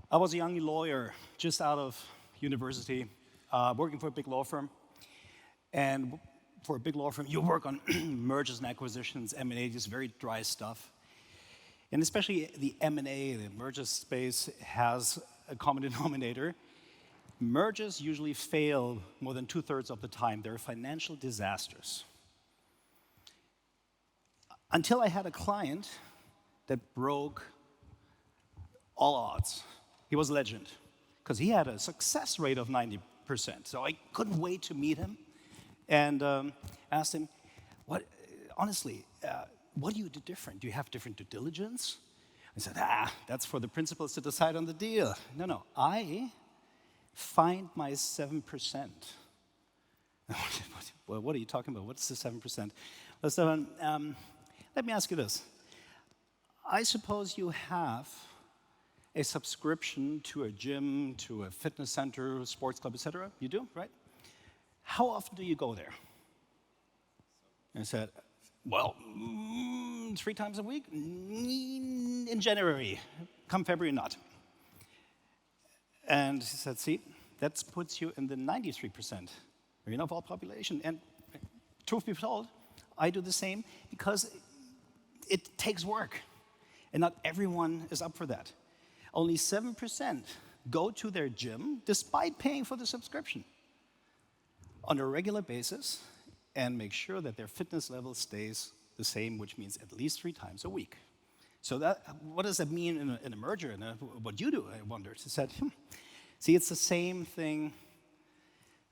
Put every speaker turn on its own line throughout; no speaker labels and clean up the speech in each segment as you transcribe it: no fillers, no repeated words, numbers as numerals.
I was a young lawyer just out of university, working for a big law firm. And for a big law firm, you work on mergers and acquisitions, M&A, just very dry stuff. And especially the M&A, the mergers space, has a common denominator. Mergers usually fail more than 2/3 of the time. They're financial disasters. Until I had a client that broke all odds. He was a legend, because he had a success rate of 90%. So I couldn't wait to meet him and asked him, honestly, what do you do different? Do you have different due diligence? I said, that's for the principals to decide on the deal. No, I find my 7%. Well, what are you talking about? What's the 7%? Well, Stefan, let me ask you this. I suppose you have a subscription to a gym, to a fitness center, sports club, etc. You do, right? How often do you go there? And I said, well, 3 times a week. In January. Come February, not. And he said, see, that puts you in the 93%, of all population. And truth be told, I do the same because it takes work. And not everyone is up for that. Only 7% go to their gym despite paying for the subscription on a regular basis and make sure that their fitness level stays the same, which means at least 3 times a week. So what does that mean in a merger? And what you do, I wonder. He said, see, it's the same thing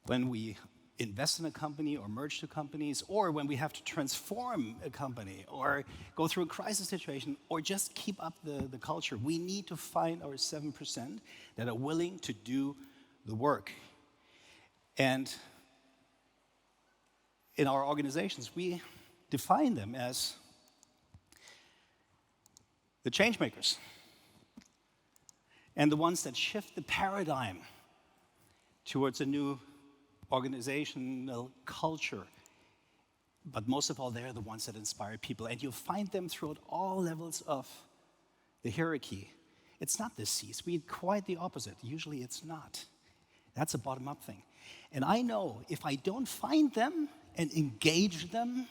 when we invest in a company or merge two companies, or when we have to transform a company or go through a crisis situation or just keep up the culture. We need to find our 7% that are willing to do the work. And in our organizations, we define them as the change makers and the ones that shift the paradigm towards a new organizational culture. But most of all, they're the ones that inspire people. And you'll find them throughout all levels of the hierarchy. It's not the C-suite, quite the opposite. Usually it's not. That's a bottom-up thing. And I know if I don't find them and engage them,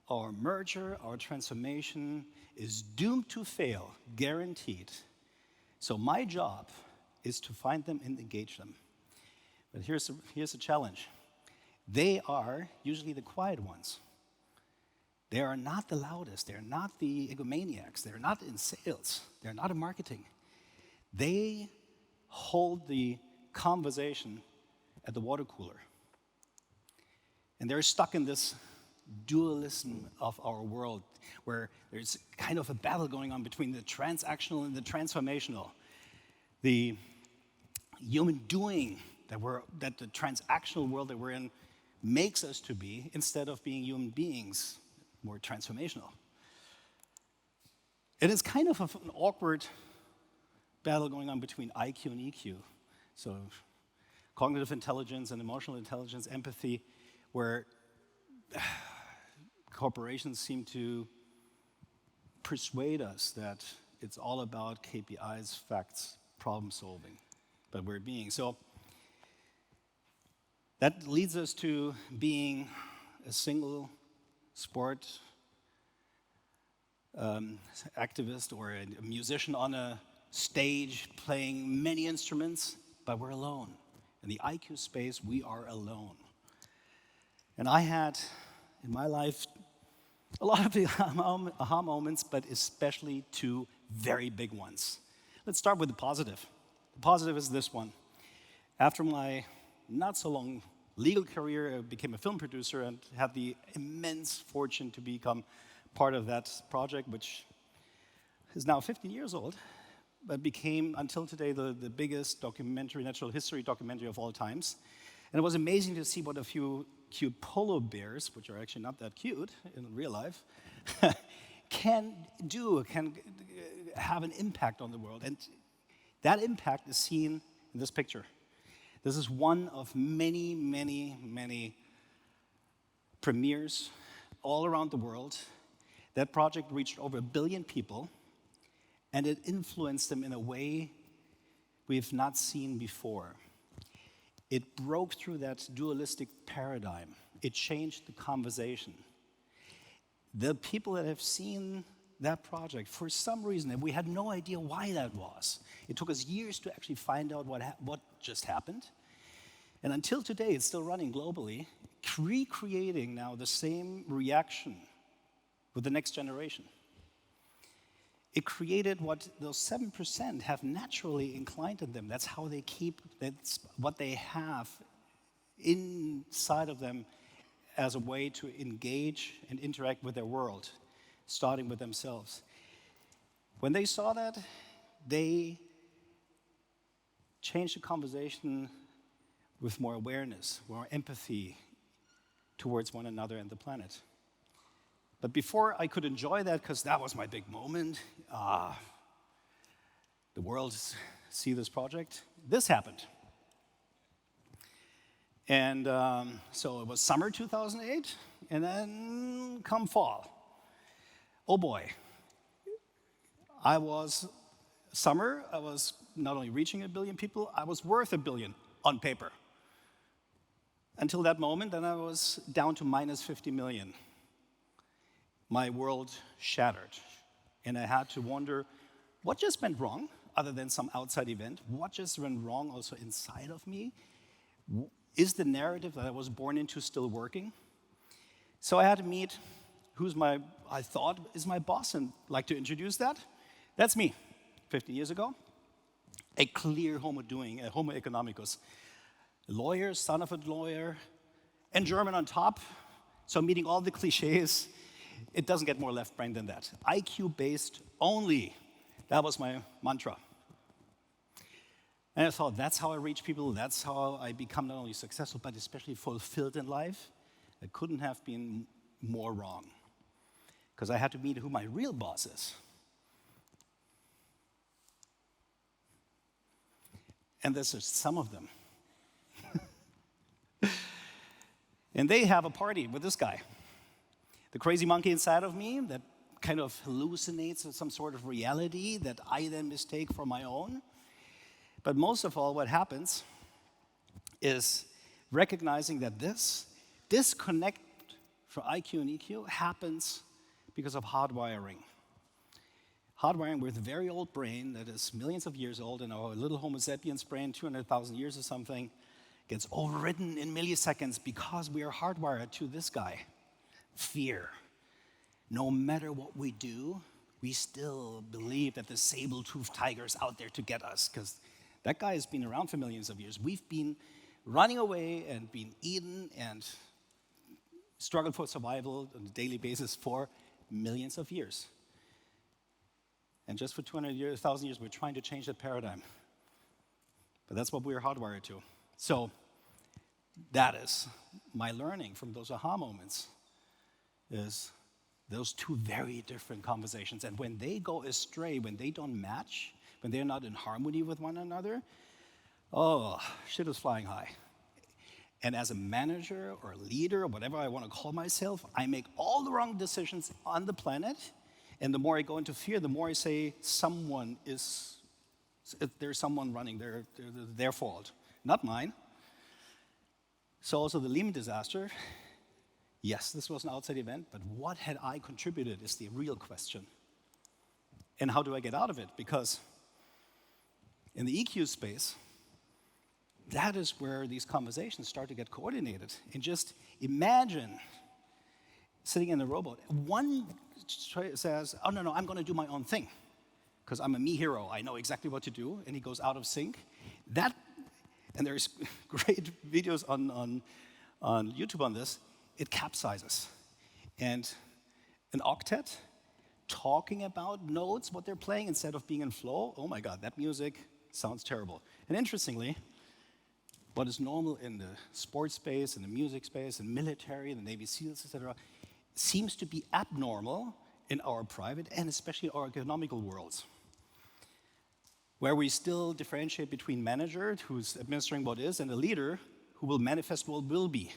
our merger, our transformation is doomed to fail, guaranteed. So my job is to find them and engage them. But here's the challenge. They are usually the quiet ones. They are not the loudest. They're not the egomaniacs. They're not in sales. They're not in marketing. They hold the conversation at the water cooler. And they're stuck in this dualism of our world, where there's kind of a battle going on between the transactional and the transformational. The human doing that the transactional world that we're in makes us to be, instead of being human beings, more transformational. And it's kind of an awkward battle going on between IQ and EQ. So cognitive intelligence and emotional intelligence, empathy, where corporations seem to persuade us that it's all about KPIs, facts, problem solving, but we're being. So that leads us to being a single sport activist or a musician on a stage playing many instruments, but we're alone. In the IQ space, we are alone. And I had, in my life, a lot of aha moments, but especially 2 very big ones. Let's start with the positive. The positive is this one. After my not so long legal career, I became a film producer and had the immense fortune to become part of that project, which is now 15 years old, but became, until today, the biggest documentary, natural history documentary of all times. And it was amazing to see what a few cute polo bears, which are actually not that cute in real life, can have an impact on the world. And that impact is seen in this picture. This is one of many, many, many premieres all around the world. That project reached over 1 billion people, and it influenced them in a way we've not seen before. It broke through that dualistic paradigm. It changed the conversation. The people that have seen that project, for some reason, and we had no idea why that was. It took us years to actually find out what just happened. And until today, it's still running globally, recreating now the same reaction with the next generation. It created what those 7% have naturally inclined in them. That's how they keep, that's what they have inside of them as a way to engage and interact with their world, starting with themselves. When they saw that, they changed the conversation with more awareness, more empathy towards one another and the planet. But before I could enjoy that, because that was my big moment, the world see this project, this happened. And so it was summer 2008, and then come fall. Oh boy. I was not only reaching 1 billion people, I was worth 1 billion on paper. Until that moment, then I was down to minus 50 million. My world shattered. And I had to wonder, what just went wrong, other than some outside event? What just went wrong also inside of me? Is the narrative that I was born into still working? So I had to meet I thought is my boss, and I'd like to introduce that. That's me, 50 years ago. A clear homo economicus. A lawyer, son of a lawyer, and German on top. So meeting all the cliches. It doesn't get more left brain than that. IQ-based only. That was my mantra. And I thought, that's how I reach people. That's how I become not only successful, but especially fulfilled in life. It couldn't have been more wrong. Because I had to meet who my real boss is. And there's just some of them. And they have a party with this guy. The crazy monkey inside of me that kind of hallucinates some sort of reality that I then mistake for my own. But most of all, what happens is recognizing that this disconnect from IQ and EQ happens because of hardwiring. Hardwiring with a very old brain that is millions of years old, and our little Homo sapiens brain, 200,000 years or something, gets overridden in milliseconds because we are hardwired to this guy. Fear. No matter what we do, we still believe that the saber-toothed tiger is out there to get us, because that guy has been around for millions of years. We've been running away and been eaten and struggled for survival on a daily basis for millions of years. And just for 200,000 years, we're trying to change that paradigm. But that's what we're hardwired to. So that is my learning from those aha moments, is those two very different conversations. And when they go astray, when they don't match, when they're not in harmony with one another, oh, shit is flying high. And as a manager or leader, or whatever I want to call myself, I make all the wrong decisions on the planet. And the more I go into fear, the more I say there's someone running, their fault, not mine. So also the Lehman disaster, yes, this was an outside event, but what had I contributed is the real question. And how do I get out of it? Because in the EQ space, that is where these conversations start to get coordinated. And just imagine sitting in a rowboat. One says, oh, no, I'm going to do my own thing because I'm a me hero. I know exactly what to do. And he goes out of sync. And there's great videos on YouTube on this. It capsizes. And an octet talking about notes, what they're playing, instead of being in flow, oh my God, that music sounds terrible. And interestingly, what is normal in the sports space, in the music space, in military, in the Navy SEALs, etc., seems to be abnormal in our private and especially our economical worlds, where we still differentiate between manager, who's administering what is, and a leader who will manifest what will be.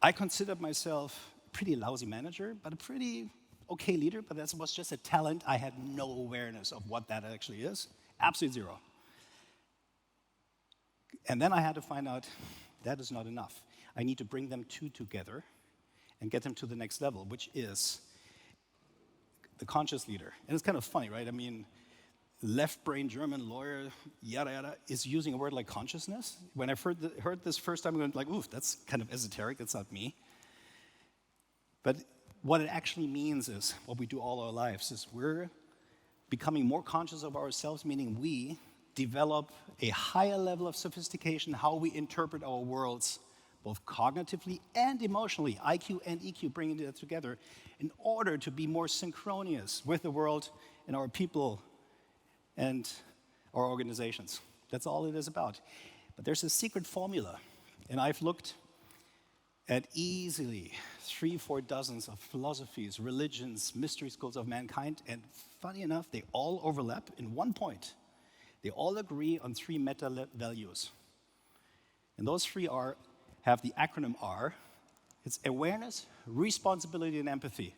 I consider myself a pretty lousy manager, but a pretty okay leader, but that was just a talent. I had no awareness of what that actually is, absolute zero. And then I had to find out that is not enough. I need to bring them two together and get them to the next level, which is the conscious leader. And it's kind of funny, right? I mean, left-brain German lawyer, yada, yada, is using a word like consciousness. When I heard this first time, I went like, oof, that's kind of esoteric, that's not me. But what it actually means is, what we do all our lives, is we're becoming more conscious of ourselves, meaning we develop a higher level of sophistication, how we interpret our worlds, both cognitively and emotionally, IQ and EQ, bringing that together, in order to be more synchronous with the world and our people and our organizations. That's all it is about. But there's a secret formula, and I've looked at easily 3-4 dozens of philosophies, religions, mystery schools of mankind, and funny enough, they all overlap in one point. They all agree on 3 meta values. And those 3 have the acronym R. It's awareness, responsibility, and empathy.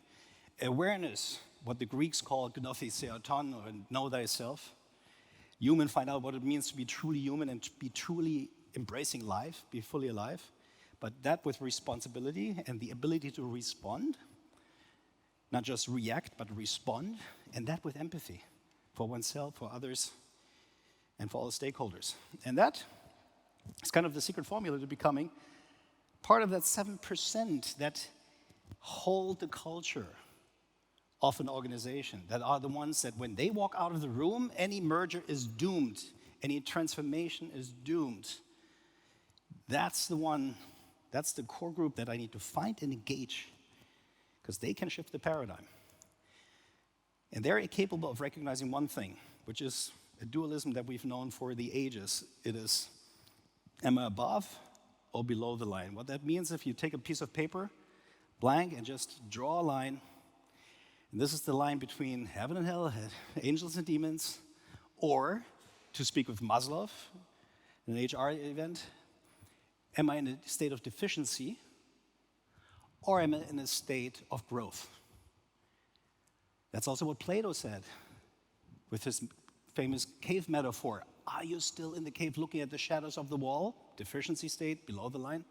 Awareness, what the Greeks call gnotheseoton, or know thyself. Human, find out what it means to be truly human and to be truly embracing life, be fully alive. But that with responsibility and the ability to respond, not just react, but respond, and that with empathy for oneself, for others, and for all the stakeholders. And that is kind of the secret formula to becoming part of that 7% that hold the culture of an organization, that are the ones that when they walk out of the room, any merger is doomed, any transformation is doomed. That's the one, that's the core group that I need to find and engage, because they can shift the paradigm. And they're capable of recognizing one thing, which is a dualism that we've known for the ages. It is, am I above or below the line? What that means, if you take a piece of paper, blank, and just draw a line, and this is the line between heaven and hell, angels and demons, or, to speak with Maslow, in an HR event, am I in a state of deficiency, or am I in a state of growth? That's also what Plato said with his famous cave metaphor. Are you still in the cave looking at the shadows of the wall? Deficiency state, below the line?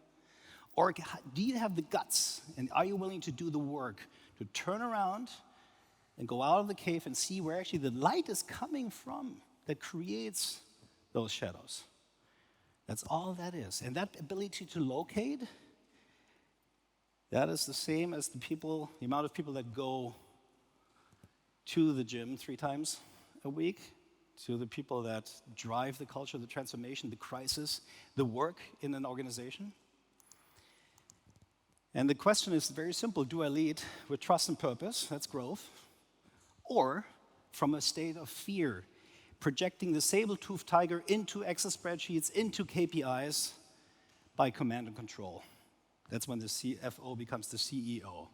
Or do you have the guts, and are you willing to do the work to turn around and go out of the cave and see where actually the light is coming from that creates those shadows? That's all that is. And that ability to locate, that is the same as the amount of people that go to the gym 3 times a week, to the people that drive the culture, the transformation, the crisis, the work in an organization. And the question is very simple. Do I lead with trust and purpose? That's growth. Or from a state of fear, projecting the saber-toothed tiger into Excel spreadsheets, into KPIs by command and control. That's when the CFO becomes the CEO.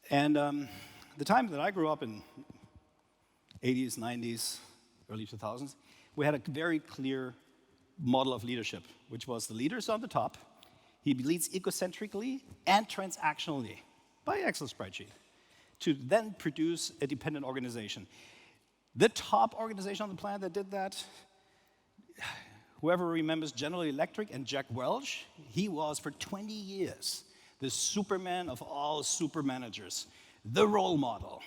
And the time that I grew up in, 80s, 90s, early 2000s, we had a very clear model of leadership, which was the leader's on the top. He leads egocentrically and transactionally by Excel spreadsheet to then produce a dependent organization. The top organization on the planet that did that, whoever remembers General Electric and Jack Welch, he was for 20 years the Superman of all super managers, the role model.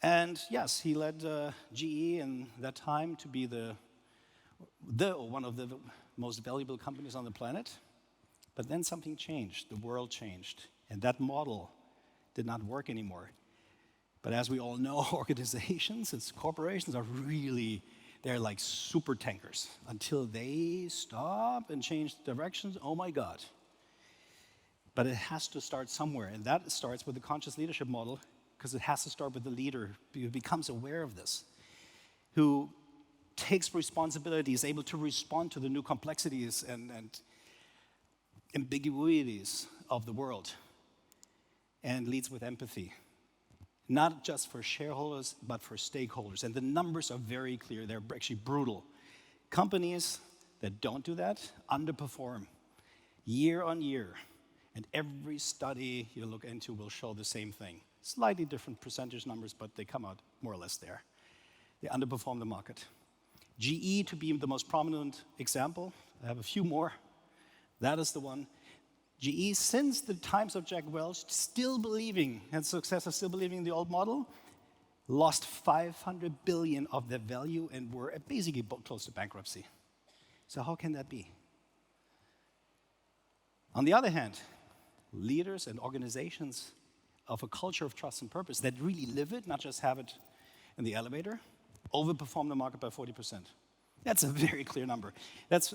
And yes, he led GE in that time to be one of the most valuable companies on the planet. But then something changed, the world changed, and that model did not work anymore. But as we all know, organizations and corporations are really, they're like super tankers. Until they stop and change directions, oh my God. But it has to start somewhere, and that starts with the conscious leadership model, because it has to start with the leader who becomes aware of this, who takes responsibility, is able to respond to the new complexities and ambiguities of the world, and leads with empathy, not just for shareholders, but for stakeholders. And the numbers are very clear. They're actually brutal. Companies that don't do that underperform year on year. And every study you look into will show the same thing. Slightly different percentage numbers, but they come out more or less there. They underperform the market. GE to be the most prominent example. I have a few more. That is the one. GE, since the times of Jack Welch, still believing, and successors still believing in the old model, lost 500 billion of their value and were basically close to bankruptcy. So how can that be? On the other hand, leaders and organizations of a culture of trust and purpose that really live it, not just have it in the elevator, overperform the market by 40%. That's a very clear number. That's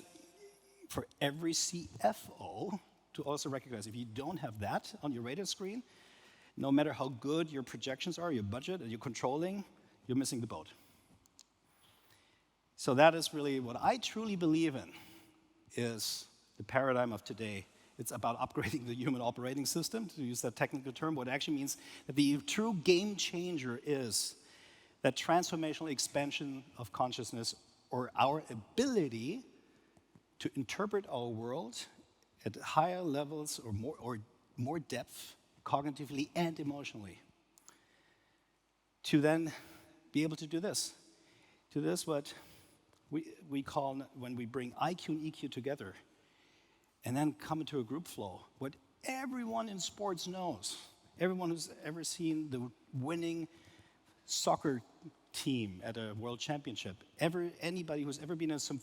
for every CFO to also recognize. If you don't have that on your radar screen, no matter how good your projections are, your budget, and you're controlling, you're missing the boat. So that is really what I truly believe in, is the paradigm of today. It's about upgrading the human operating system, to use that technical term. What it actually means that the true game changer is that transformational expansion of consciousness, or our ability to interpret our world at higher levels or more depth, cognitively and emotionally, to then be able to do this. To this, what we call, when we bring IQ and EQ together and then come into a group flow, what everyone in sports knows, everyone who's ever seen the winning soccer team at a world championship, anybody who's ever been in some